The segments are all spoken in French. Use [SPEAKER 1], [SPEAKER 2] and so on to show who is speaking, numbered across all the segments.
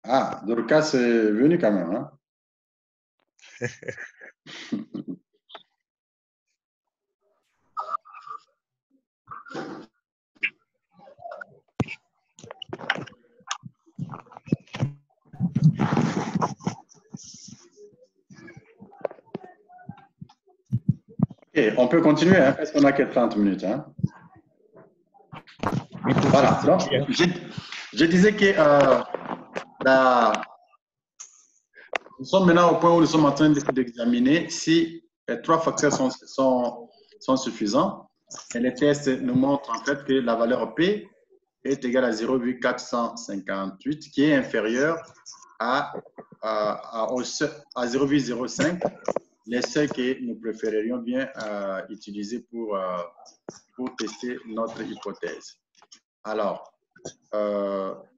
[SPEAKER 1] Ah, Dorcas est venu quand même. Hein? Okay, on peut continuer hein, parce qu'on n'a que 30 minutes. Hein? Voilà. Donc, je disais que nous sommes maintenant au point où nous sommes en train d'examiner si les trois facteurs sont suffisants. Et les tests nous montrent en fait que la valeur P est égale à 0,458, qui est inférieure à 0,05, les seuils que nous préférerions bien utiliser pour tester notre hypothèse. Alors,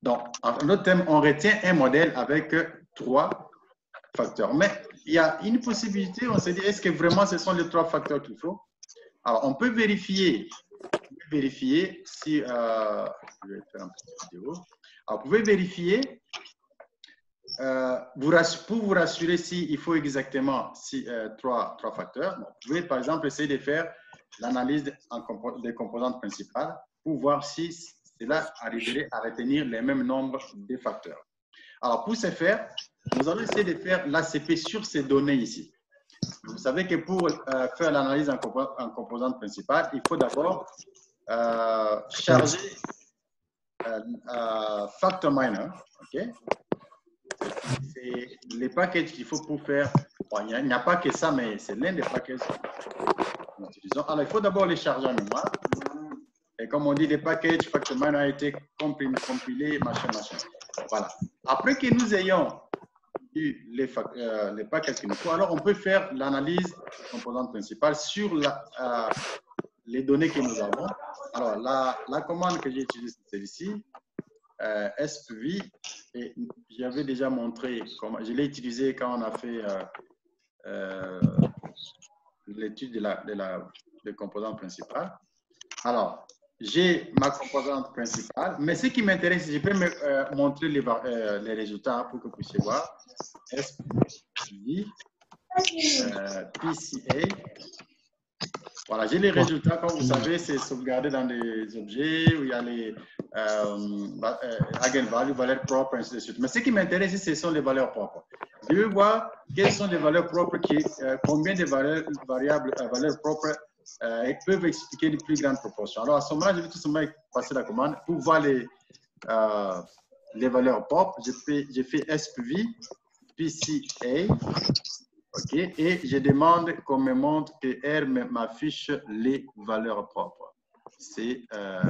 [SPEAKER 1] donc, en d'autres termes, on retient un modèle avec 3 facteurs. Mais il y a une possibilité, on se dit, est-ce que vraiment ce sont les 3 facteurs qu'il faut? Alors, on peut vérifier si, je vais faire une petite vidéo. Alors, vous pouvez vérifier, pour vous rassurer s'il faut exactement 3 facteurs. Bon, vous pouvez, par exemple, essayer de faire l'analyse des composantes principales pour voir si cela arriverait à retenir les mêmes nombres de facteurs. Alors, pour ce faire, nous allons essayer de faire l'ACP sur ces données ici. Vous savez que pour faire l'analyse en composante principale, il faut d'abord charger factor minor. Okay? C'est les packages qu'il faut pour faire. Bon, il n'y a pas que ça, mais c'est l'un des packages que nous utilisons. Alors, il faut d'abord les charger en mémoire. Et comme on dit, les packages factor minor a été compilés, machin. Voilà. Après que nous ayons eu les packages qu'il nous faut, alors on peut faire l'analyse composante principale sur les données que nous avons. Alors, la commande que j'ai utilisée, c'est celle-ci, SPV, et j'avais déjà montré comment je l'ai utilisé quand on a fait l'étude des composantes principales. Alors, j'ai ma composante principale, mais ce qui m'intéresse, je peux me montrer les résultats pour que vous puissiez voir. SPV, PCA. Voilà, j'ai les résultats. Comme vous savez, c'est sauvegardé dans des objets où il y a les eigenvalues, valeurs propres, ainsi de suite. Mais ce qui m'intéresse, ce sont les valeurs propres. Je veux voir quelles sont les valeurs propres, combien de valeurs propres peuvent expliquer les plus grandes proportions. Alors, à ce moment-là, je vais tout simplement passer la commande pour voir les valeurs propres. Je fais SPV, PCA. OK, et je demande qu'on me montre que R m'affiche les valeurs propres. C'est A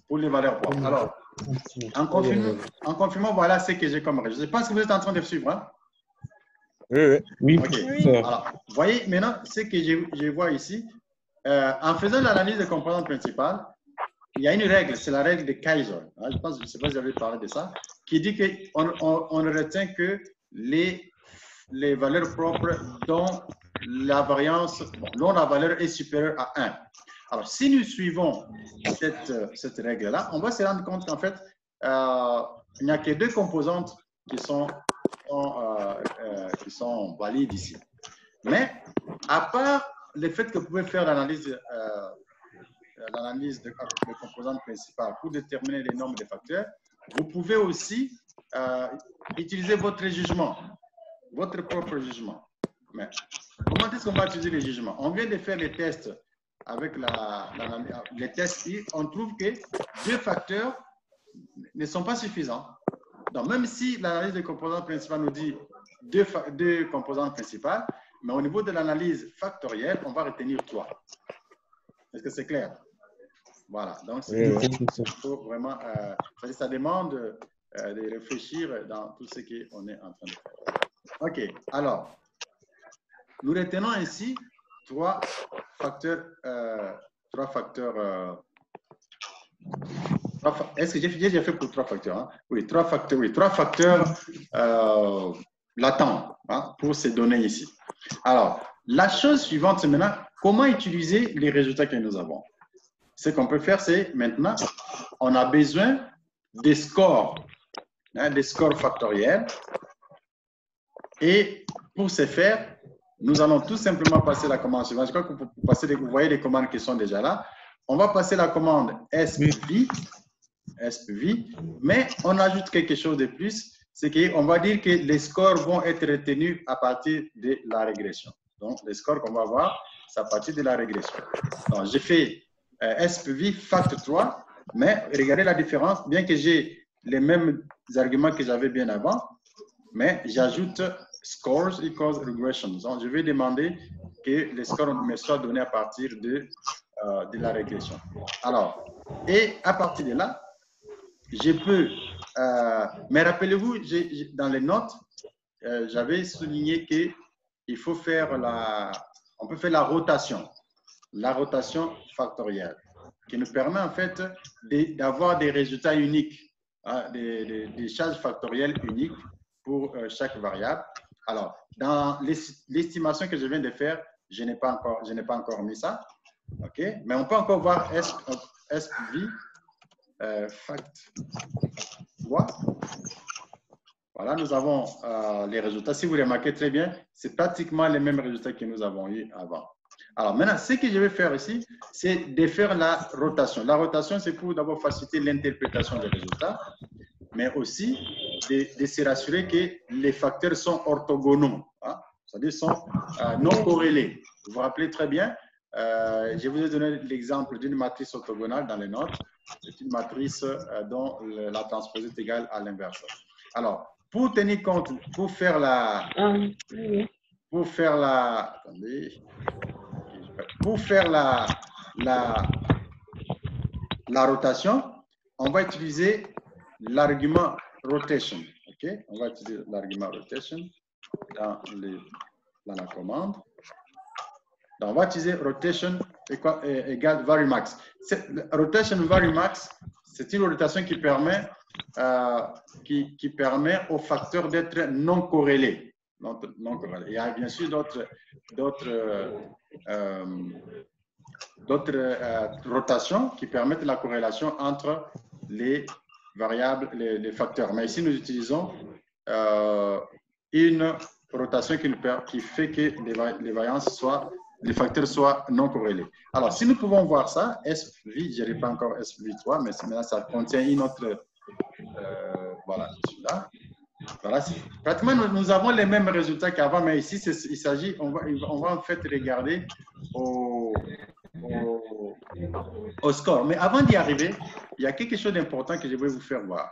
[SPEAKER 1] pour les valeurs propres. Alors, en confirmant, voilà ce que j'ai comme résultat. Je pense que vous êtes en train de suivre. Hein?
[SPEAKER 2] Oui.
[SPEAKER 1] OK. Alors, vous voyez maintenant ce que je vois ici. En faisant l'analyse des composantes principales, il y a une règle, c'est la règle de Kaiser. Je ne sais pas si vous avez parlé de ça, qui dit qu'on ne retient que les valeurs propres dont la variance, dont la valeur est supérieure à 1. Alors, si nous suivons cette règle-là, on va se rendre compte qu'en fait, il n'y a que 2 composantes qui sont valides ici. Mais, à part le fait que vous pouvez faire l'analyse des composantes principales pour déterminer les nombres de facteurs, vous pouvez aussi utiliser votre jugement, votre propre jugement. Mais comment est-ce qu'on va utiliser les jugements? On vient de faire les tests avec les tests, on trouve que 2 facteurs ne sont pas suffisants. Donc, même si l'analyse des composantes principales nous dit 2 composantes principales, mais au niveau de l'analyse factorielle, on va retenir 3. Est-ce que c'est clair? Voilà, donc il faut vraiment, ça demande de réfléchir dans tout ce qu'on est en train de faire. OK, alors, nous retenons ainsi 3 facteurs. Est-ce que j'ai fait pour 3 facteurs? Hein? Oui, 3 facteurs, oui, 3 facteurs latents hein, pour ces données ici. Alors, la chose suivante, c'est maintenant comment utiliser les résultats que nous avons. Ce qu'on peut faire, c'est maintenant, on a besoin des scores factoriels. Et pour ce faire, nous allons tout simplement passer la commande suivante. Je crois que vous voyez les commandes qui sont déjà là. On va passer la commande SPV, mais on ajoute quelque chose de plus, c'est qu'on va dire que les scores vont être retenus à partir de la régression. Donc, les scores qu'on va avoir, c'est à partir de la régression. Donc, j'ai fait SPV fact 3, mais regardez la différence, bien que j'ai les mêmes arguments que j'avais bien avant, mais j'ajoute scores equals regression. Donc, je vais demander que les scores me soient donnés à partir de la régression. Alors, et à partir de là, je peux, mais rappelez-vous, dans les notes, j'avais souligné qu'il faut faire on peut faire la rotation factorielle, qui nous permet en fait d'avoir des résultats uniques, hein, des charges factorielles uniques pour chaque variable. Alors, dans l'estimation que je viens de faire, je n'ai pas encore mis ça, ok? Mais on peut encore voir SPV fact 3. Voilà, nous avons les résultats. Si vous remarquez très bien, c'est pratiquement les mêmes résultats que nous avons eu avant. Alors maintenant, ce que je vais faire ici, c'est de faire la rotation. La rotation, c'est pour d'abord faciliter l'interprétation des résultats, mais aussi de se rassurer que les facteurs sont orthogonaux, hein? C'est-à-dire sont non corrélés. Vous vous rappelez très bien, je vous ai donné l'exemple d'une matrice orthogonale dans les notes. C'est une matrice dont la transposée est égale à l'inverse. Alors, pour tenir compte, pour faire la rotation, on va utiliser l'argument rotation. Ok, on va utiliser l'argument rotation dans la commande. Donc, on va utiliser rotation égale varimax. Rotation varimax, c'est une rotation qui permet aux facteurs d'être non corrélés. Il y a bien sûr d'autres rotations qui permettent la corrélation entre les variables, les facteurs. Mais ici, nous utilisons une rotation qui fait que les facteurs soient non corrélés. Alors, si nous pouvons voir ça, SV, je n'ai pas encore SV3, mais maintenant ça contient une autre. Voilà, celui-là. Voilà, pratiquement, nous avons les mêmes résultats qu'avant, mais ici, il s'agit, on va en fait regarder au score. Mais avant d'y arriver, il y a quelque chose d'important que je vais vous faire voir.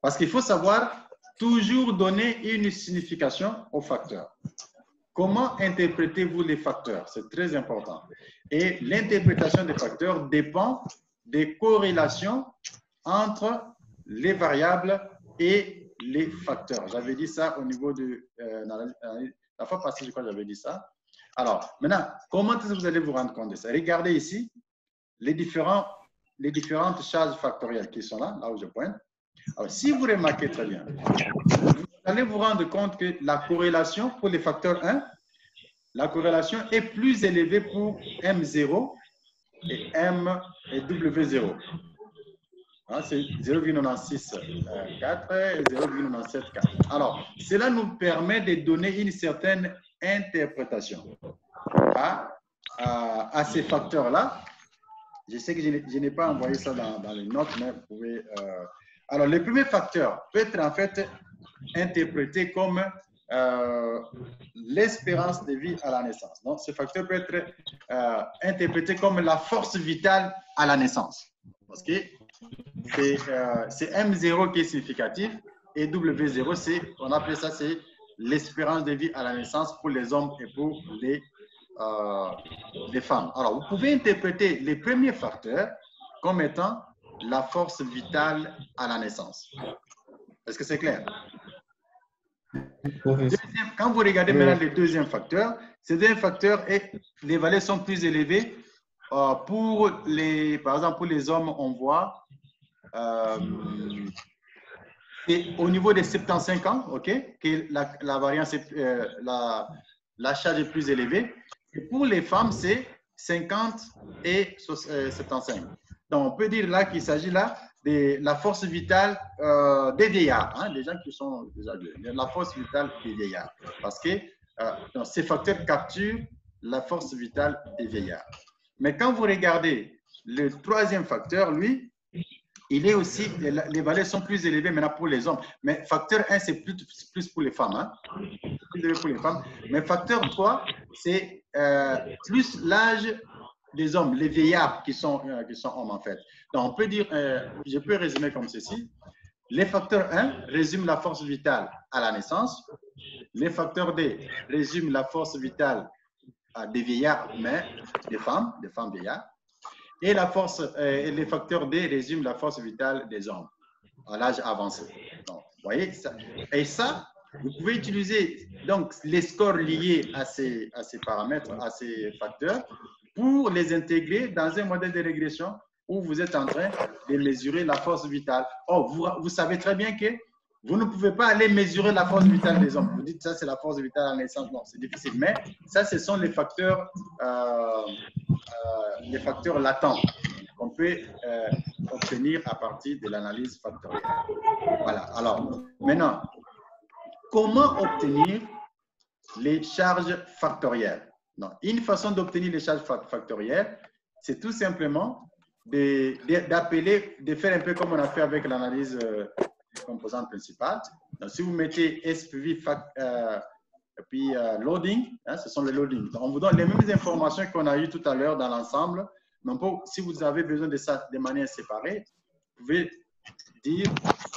[SPEAKER 1] Parce qu'il faut savoir toujours donner une signification aux facteurs. Comment interprétez-vous les facteurs? C'est très important. Et l'interprétation des facteurs dépend des corrélations entre les variables et les facteurs. J'avais dit ça au niveau de la fois passée, je crois que j'avais dit ça. Alors, maintenant, comment est-ce que vous allez vous rendre compte de ça? Regardez ici les différentes charges factorielles qui sont là où je pointe. Alors, si vous remarquez très bien, vous allez vous rendre compte que la corrélation pour les facteurs 1, la corrélation est plus élevée pour M0 et W0. C'est 0,964 et 0,974. Alors, cela nous permet de donner une certaine interprétation à ces facteurs-là. Je sais que je n'ai pas envoyé ça dans les notes, mais vous pouvez... Alors, le premier facteur peut être en fait interprété comme l'espérance de vie à la naissance. Donc, ce facteur peut être interprété comme la force vitale à la naissance. Parce que c'est M0 qui est significatif et W0, on appelle ça, c'est l'espérance de vie à la naissance pour les hommes et pour les femmes. Alors, vous pouvez interpréter les premiers facteurs comme étant la force vitale à la naissance. Est-ce que c'est clair? Quand vous regardez maintenant les deuxièmes facteurs, ces deuxièmes facteurs, les valeurs sont plus élevées. Par exemple, pour les hommes, on voit et au niveau des 75 ans, ok, que la variance, la charge est plus élevée. Et pour les femmes, c'est 50 et 75. Donc, on peut dire là qu'il s'agit là de la force vitale des vieillards, hein, des gens qui sont déjà vieux, la force vitale des vieillards. Parce que donc, ces facteurs capturent la force vitale des vieillards. Mais quand vous regardez le troisième facteur, lui, il est aussi, les valeurs sont plus élevées maintenant pour les hommes. Mais facteur 1, c'est plus pour les femmes. Hein? Plus élevé pour les femmes. Mais facteur 3, c'est plus l'âge des hommes, les vieillards qui sont hommes en fait. Donc on peut dire, je peux résumer comme ceci. Les facteurs 1 résument la force vitale à la naissance. Les facteurs 2 résument la force vitale des vieillards, mais des femmes vieillards. Et les facteurs D résument la force vitale des hommes à l'âge avancé. Donc, vous voyez ça. Et ça, vous pouvez utiliser donc les scores liés à ces paramètres, à ces facteurs, pour les intégrer dans un modèle de régression où vous êtes en train de mesurer la force vitale. Oh, vous savez très bien que vous ne pouvez pas aller mesurer la force vitale des hommes. Vous dites ça, c'est la force vitale à la naissance. Non, c'est difficile. Mais ça, ce sont les facteurs latents qu'on peut obtenir à partir de l'analyse factorielle. Voilà. Alors, maintenant, comment obtenir les charges factorielles? Non. Une façon d'obtenir les charges factorielles, c'est tout simplement de faire un peu comme on a fait avec l'analyse composante principale. Donc, si vous mettez SPV et puis loading, hein, ce sont les loadings. Donc, on vous donne les mêmes informations qu'on a eues tout à l'heure dans l'ensemble, mais si vous avez besoin de ça de manière séparée, vous pouvez dire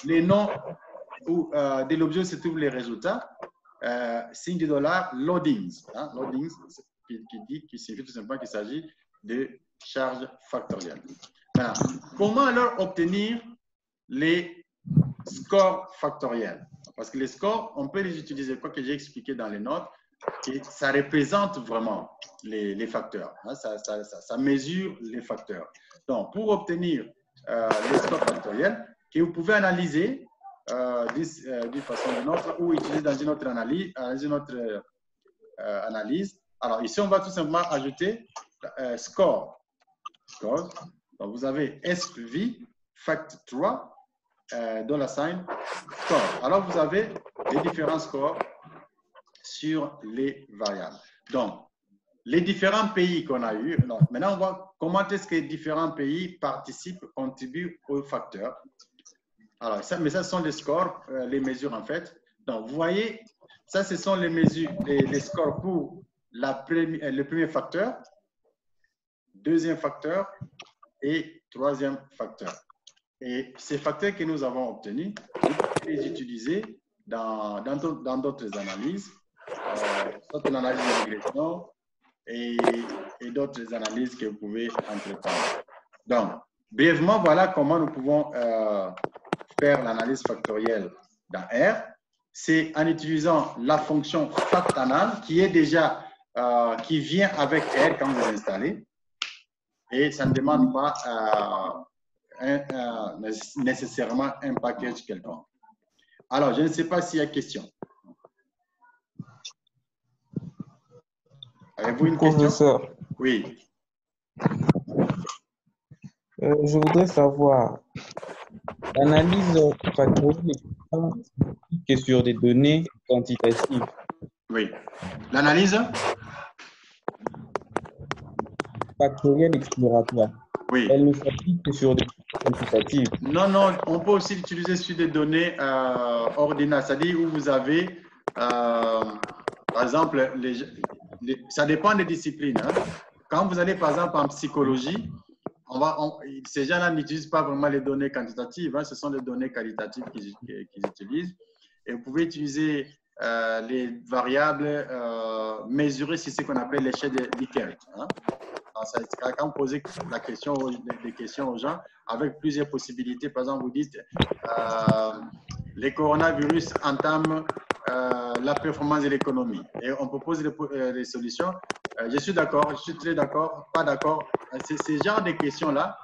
[SPEAKER 1] les noms de l'objet où se trouvent les résultats, signe de dollar, loadings. Hein, loadings qui signifie tout simplement qu'il s'agit de charges factorielles. Maintenant, comment alors obtenir les scores factoriels? Parce que les scores, on peut les utiliser, quoi que j'ai expliqué dans les notes, et ça représente vraiment les facteurs. Hein, ça mesure les facteurs. Donc, pour obtenir les scores factoriels, que vous pouvez analyser d'une façon ou d'une autre ou utiliser dans une autre analyse. Alors, ici, on va tout simplement ajouter score. Donc, vous avez SPV, fact 3, $sign, score. Alors, vous avez les différents scores sur les variables. Donc, les différents pays qu'on a eu. Maintenant, on voit comment est-ce que les différents pays participent, contribuent aux facteurs. Alors, mais ça, ce sont les scores, les mesures en fait. Donc, vous voyez, ça, ce sont les mesures, les scores pour le premier facteur, deuxième facteur et troisième facteur. Et ces facteurs que nous avons obtenus, vous pouvez les utiliser dans d'autres analyses, soit une analyse de régression et d'autres analyses que vous pouvez entreprendre. Donc, brièvement, voilà comment nous pouvons faire l'analyse factorielle dans R. C'est en utilisant la fonction factanal qui est déjà, qui vient avec R quand vous installez. Et ça ne demande pas nécessairement un package quelconque. Alors, je ne sais pas s'il y a question. Avez-vous une question?
[SPEAKER 3] Professeur.
[SPEAKER 1] Oui.
[SPEAKER 3] Je voudrais savoir, l'analyse factorielle est sur des données quantitatives.
[SPEAKER 1] Oui. L'analyse
[SPEAKER 3] factorielle exploratoire.
[SPEAKER 1] Oui.
[SPEAKER 3] Elle ne s'applique que sur des données quantitatives.
[SPEAKER 1] Non, non, on peut aussi l'utiliser sur des données ordinales, c'est-à-dire où vous avez, par exemple, ça dépend des disciplines. Hein. Quand vous allez, par exemple, en psychologie, ces gens-là n'utilisent pas vraiment les données quantitatives, hein, ce sont les données qualitatives qu'ils utilisent. Et vous pouvez utiliser les variables mesurées sur ce qu'on appelle l'échelle de Likert. Hein. Quand vous posez des questions aux gens avec plusieurs possibilités, par exemple, vous dites les coronavirus entament la performance de l'économie. Et on propose les solutions. Je suis d'accord, je suis très d'accord, pas d'accord. Ces genres de questions-là,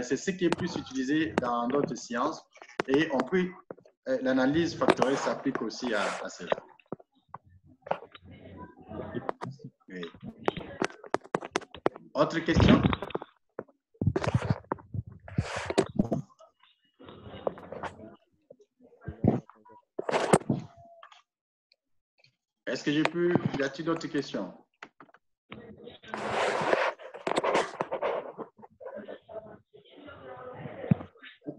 [SPEAKER 1] c'est ce qui est plus utilisé dans d'autres sciences. Et on peut, l'analyse factorielle s'applique aussi à cela. Oui. Autre question? que j'ai pu... Y a-t-il d'autres questions?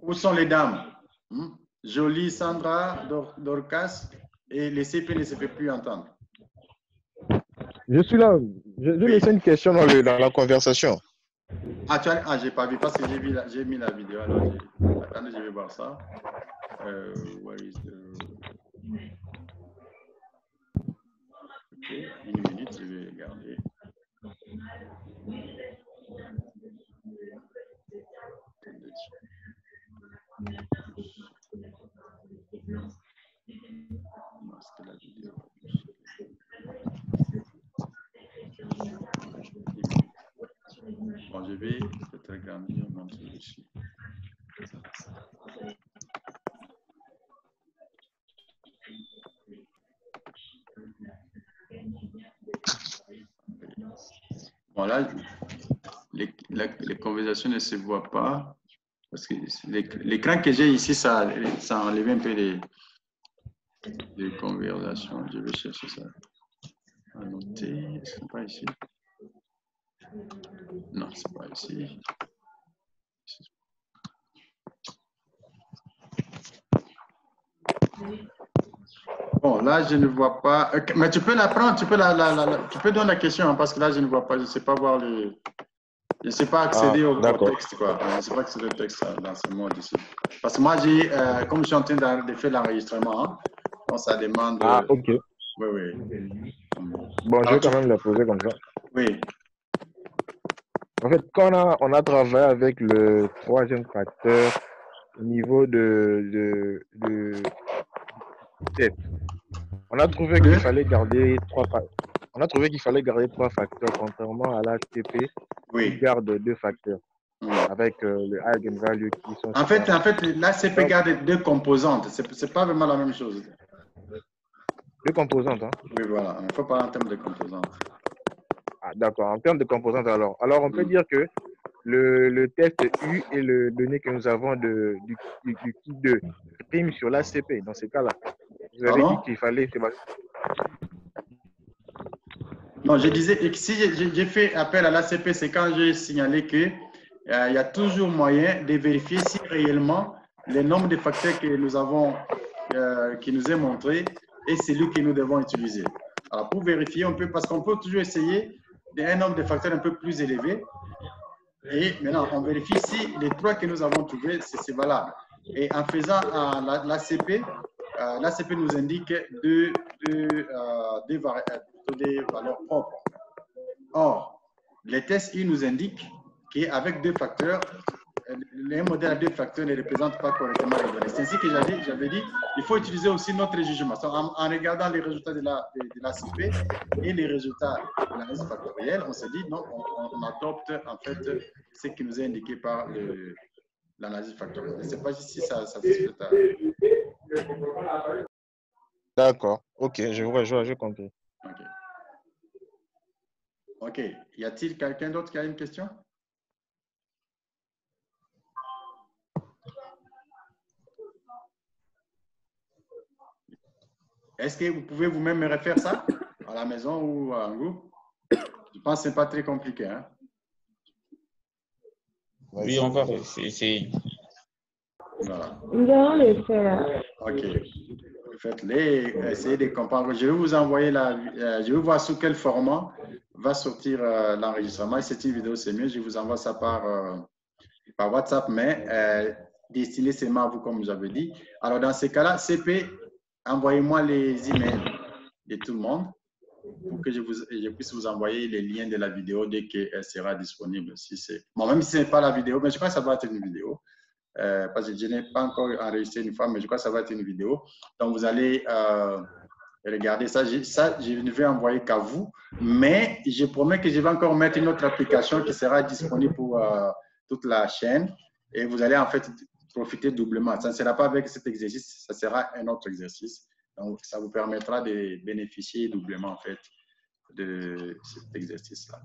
[SPEAKER 1] Où sont les dames? Jolie, Sandra, Dorcas, et les CP ne se fait plus entendre.
[SPEAKER 2] Je suis là. Je laissé une question dans la conversation.
[SPEAKER 1] Ah, j'ai pas vu parce que j'ai mis la vidéo. Alors, attendez, je vais voir ça. Where is the... Ok, une minute, je vais regarder. Masque la vidéo. Bon, je vais peut-être agrandir mon truc ici. Bon, là, les conversations ne se voient pas parce que l'écran que j'ai ici, ça enlève un peu les conversations. Je vais chercher ça. À noter. Est-ce que c'est pas ici? Non, c'est pas ici. Bon, là, je ne vois pas. Mais tu peux la prendre, tu peux donner la question, hein, parce que là, je ne vois pas. Je ne sais pas voir le. Je ne sais pas accéder au texte, quoi. Je ne sais pas accéder au texte dans ce mode ici. Parce que moi, comme je suis en train de faire l'enregistrement, hein, donc ça demande.
[SPEAKER 2] Ah, ok.
[SPEAKER 1] Oui, oui.
[SPEAKER 2] Bon, je vais quand même la poser comme ça.
[SPEAKER 1] Oui.
[SPEAKER 2] En fait, quand on a travaillé avec le troisième facteur au niveau de test, on a trouvé qu'il fallait garder trois facteurs. On a trouvé qu'il fallait garder trois facteurs, contrairement à l'ACP qui garde deux facteurs avec le eigenvalue qui sont.
[SPEAKER 1] En fait, l'ACP garde deux composantes. C'est pas vraiment la même chose.
[SPEAKER 2] Deux composantes, hein?
[SPEAKER 1] Oui, voilà. Il faut parler en termes de composantes.
[SPEAKER 2] Ah, d'accord. En termes de composantes, alors on peut dire que le test U est le donné que nous avons du type 2 prime sur l'ACP. Dans ces cas-là, vous avez dit qu'il fallait.
[SPEAKER 1] Non, je disais que si j'ai fait appel à l'ACP, c'est quand j'ai signalé qu'il y a toujours moyen de vérifier si réellement le nombre de facteurs que nous avons, qui nous est montré, est celui que nous devons utiliser. Alors, pour vérifier, on peut, parce qu'on peut toujours essayer d'un nombre de facteurs un peu plus élevé. Et maintenant, on vérifie si les trois que nous avons trouvés, c'est valable. Et en faisant l'ACP, l'ACP nous indique deux valeurs propres. Or, les tests I nous indiquent qu'avec deux facteurs, les modèles à deux facteurs ne représentent pas correctement les données. C'est ainsi que j'avais dit, il faut utiliser aussi notre jugement. En regardant les résultats de l'ACP et les résultats de l'analyse factorielle, on s'est dit, non, on adopte en fait ce qui nous est indiqué par l'analyse factorielle. Je ne sais pas si ça se fait.
[SPEAKER 2] D'accord. Ok, je vous rejoins, j'ai compris.
[SPEAKER 1] Ok. Ok. Y a-t-il quelqu'un d'autre qui a une question? Est-ce que vous pouvez vous-même me refaire ça à la maison ou en groupe? Je pense que ce n'est pas très compliqué. Hein?
[SPEAKER 3] Oui, on va essayer.
[SPEAKER 1] Voilà.
[SPEAKER 4] Nous allons le faire.
[SPEAKER 1] Ok. Faites-les, essayez de comprendre. Je vais vous envoyer je vais voir sous quel format va sortir l'enregistrement. C'est une vidéo, c'est mieux. Je vous envoie ça par WhatsApp, mais destiné seulement à vous, comme j'avais dit. Alors, dans ces cas-là, CP, envoyez-moi les emails de tout le monde pour que je puisse vous envoyer les liens de la vidéo dès qu'elle sera disponible. Bon, même si ce n'est pas la vidéo, mais je crois que ça va être une vidéo. Parce que je n'ai pas encore enregistré une fois, mais je crois que ça va être une vidéo. Donc, vous allez regarder ça. Je ne vais envoyer qu'à vous, mais je promets que je vais encore mettre une autre application qui sera disponible pour toute la chaîne et vous allez en fait profiter doublement. Ça ne sera pas avec cet exercice, ça sera un autre exercice. Donc, ça vous permettra de bénéficier doublement en fait de cet exercice-là.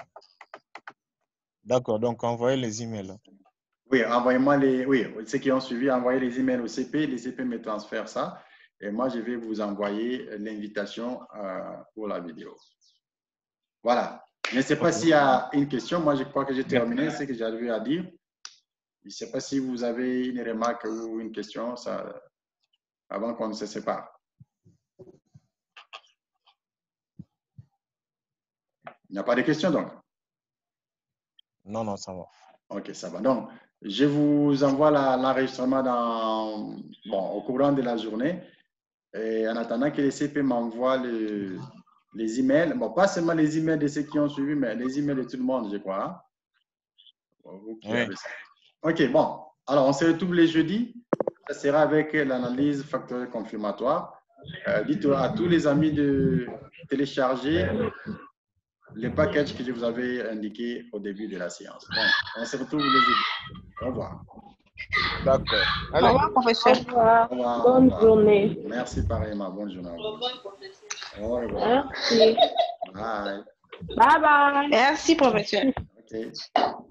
[SPEAKER 2] D'accord, donc envoyez les emails.
[SPEAKER 1] Oui, envoyez-moi ceux qui ont suivi, envoyez les emails au CP, les CP me transfèrent ça. Et moi, je vais vous envoyer l'invitation pour la vidéo. Voilà. Je ne sais pas s'il y a une question. Moi, je crois que j'ai terminé ce que j'avais à dire. Je ne sais pas si vous avez une remarque ou une question avant qu'on ne se sépare. Il n'y a pas de questions, donc?
[SPEAKER 2] Non, non, ça va.
[SPEAKER 1] OK, ça va. Donc, je vous envoie l'enregistrement au courant de la journée. Et en attendant que les CP m'envoient les emails, bon, pas seulement les emails de ceux qui ont suivi, mais les emails de tout le monde, je crois. Hein? Vous qui avez ça. OK, bon. Alors, on se retrouve les jeudis. Ça sera avec l'analyse factorielle confirmatoire. Dites à tous les amis de télécharger le package que je vous avais indiqué au début de la séance. Donc, on se retrouve les jeudis. Au revoir.
[SPEAKER 2] D'accord.
[SPEAKER 4] Au revoir, professeur.
[SPEAKER 1] Au revoir.
[SPEAKER 5] Bonne journée.
[SPEAKER 1] Merci pareillement. Bonne journée à vous. Au revoir.
[SPEAKER 5] Merci.
[SPEAKER 1] Bye.
[SPEAKER 5] Bye bye.
[SPEAKER 4] Merci, professeur.
[SPEAKER 1] OK.